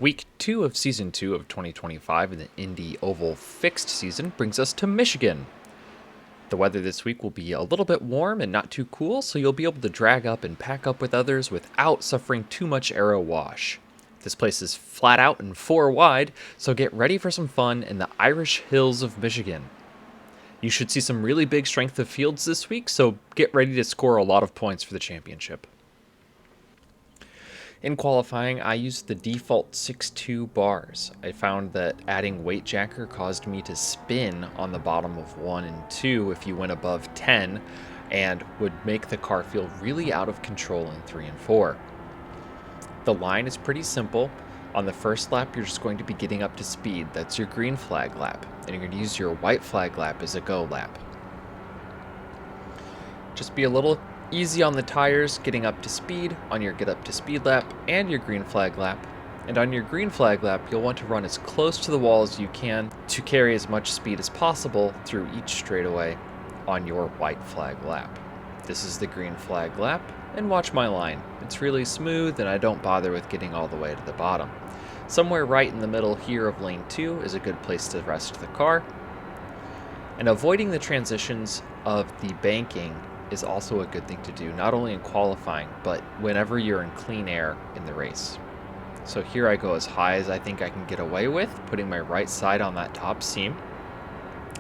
Week 2 of Season 2 of 2025 in the Indy Oval Fixed season brings us to Michigan. The weather this week will be a little bit warm and not too cool, so you'll be able to drag up and pack up with others without suffering too much aerowash. This place is flat out and 4 wide, so get ready for some fun in the Irish Hills of Michigan. You should see some really big strength of fields this week, so get ready to score a lot of points for the championship. In qualifying, I used the default 6.2 bars. I found that adding weight jacker caused me to spin on the bottom of 1 and 2 if you went above 10, and would make the car feel really out of control in 3 and 4. The line is pretty simple. On the first lap, you're just going to be getting up to speed. That's your green flag lap, and you're going to use your white flag lap as a go lap. Just be a little easy on the tires, getting up to speed on your get up to speed lap and your green flag lap. And on your green flag lap, you'll want to run as close to the wall as you can to carry as much speed as possible through each straightaway on your white flag lap. This is the green flag lap, and watch my line. It's really smooth and I don't bother with getting all the way to the bottom. Somewhere right in the middle here of lane 2 is a good place to rest the car. And avoiding the transitions of the banking is also a good thing to do, not only in qualifying, but whenever you're in clean air in the race. So here I go as high as I think I can get away with, putting my right side on that top seam.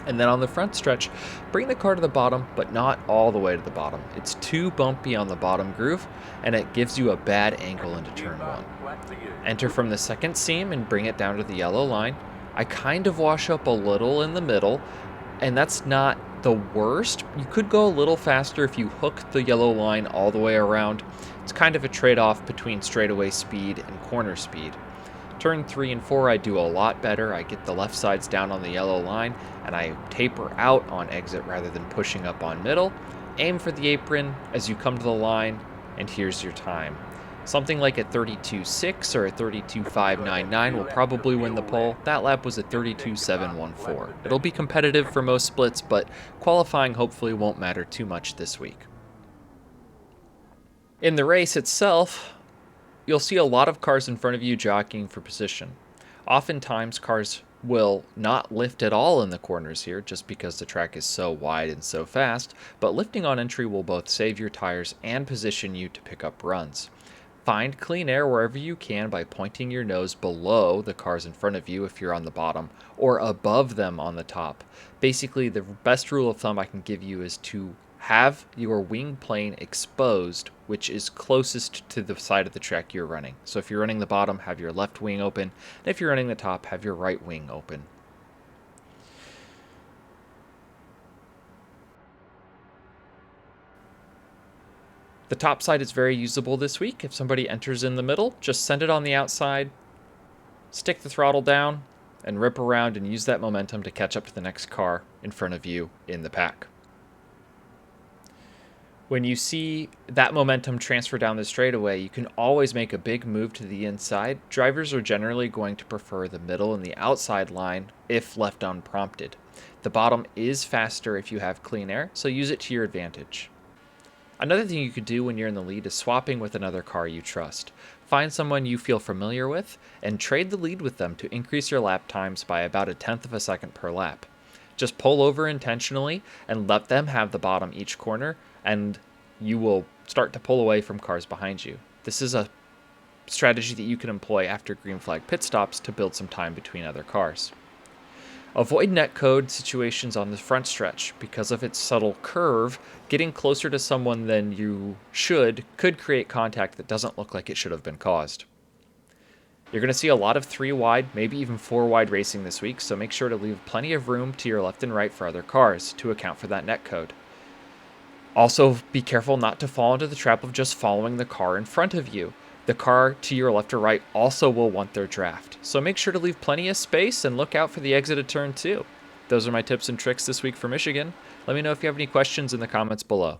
And then on the front stretch, bring the car to the bottom, but not all the way to the bottom. It's too bumpy on the bottom groove, and it gives you a bad angle into turn 1. Enter from the second seam and bring it down to the yellow line. I kind of wash up a little in the middle, and that's not the worst. You could go a little faster if you hook the yellow line all the way around. It's kind of a trade-off between straightaway speed and corner speed. Turn 3 and 4 I do a lot better. I get the left sides down on the yellow line and I taper out on exit rather than pushing up on middle. Aim for the apron as you come to the line, and here's your time. Something like a 32.6 or a 32.599 will probably win the pole. That lap was a 32.714. It'll be competitive for most splits, but qualifying hopefully won't matter too much this week. In the race itself, you'll see a lot of cars in front of you jockeying for position. Oftentimes, cars will not lift at all in the corners here just because the track is so wide and so fast, but lifting on entry will both save your tires and position you to pick up runs. Find clean air wherever you can by pointing your nose below the cars in front of you if you're on the bottom, or above them on the top. Basically, the best rule of thumb I can give you is to have your wing plane exposed, which is closest to the side of the track you're running. So if you're running the bottom, have your left wing open, and if you're running the top, have your right wing open. The top side is very usable this week. If somebody enters in the middle, just send it on the outside, stick the throttle down, and rip around and use that momentum to catch up to the next car in front of you in the pack. When you see that momentum transfer down the straightaway, you can always make a big move to the inside. Drivers are generally going to prefer the middle and the outside line if left unprompted. The bottom is faster if you have clean air, so use it to your advantage. Another thing you could do when you're in the lead is swapping with another car you trust. Find someone you feel familiar with and trade the lead with them to increase your lap times by about 1/10 of a second per lap. Just pull over intentionally and let them have the bottom each corner, and you will start to pull away from cars behind you. This is a strategy that you can employ after green flag pit stops to build some time between other cars. Avoid netcode situations on the front stretch. Because of its subtle curve, getting closer to someone than you should could create contact that doesn't look like it should have been caused. You're going to see a lot of 3 wide, maybe even 4 wide racing this week, so make sure to leave plenty of room to your left and right for other cars to account for that netcode. Also, be careful not to fall into the trap of just following the car in front of you. The car to your left or right also will want their draft, so make sure to leave plenty of space and look out for the exit of turn 2. Those are my tips and tricks this week for Michigan. Let me know if you have any questions in the comments below.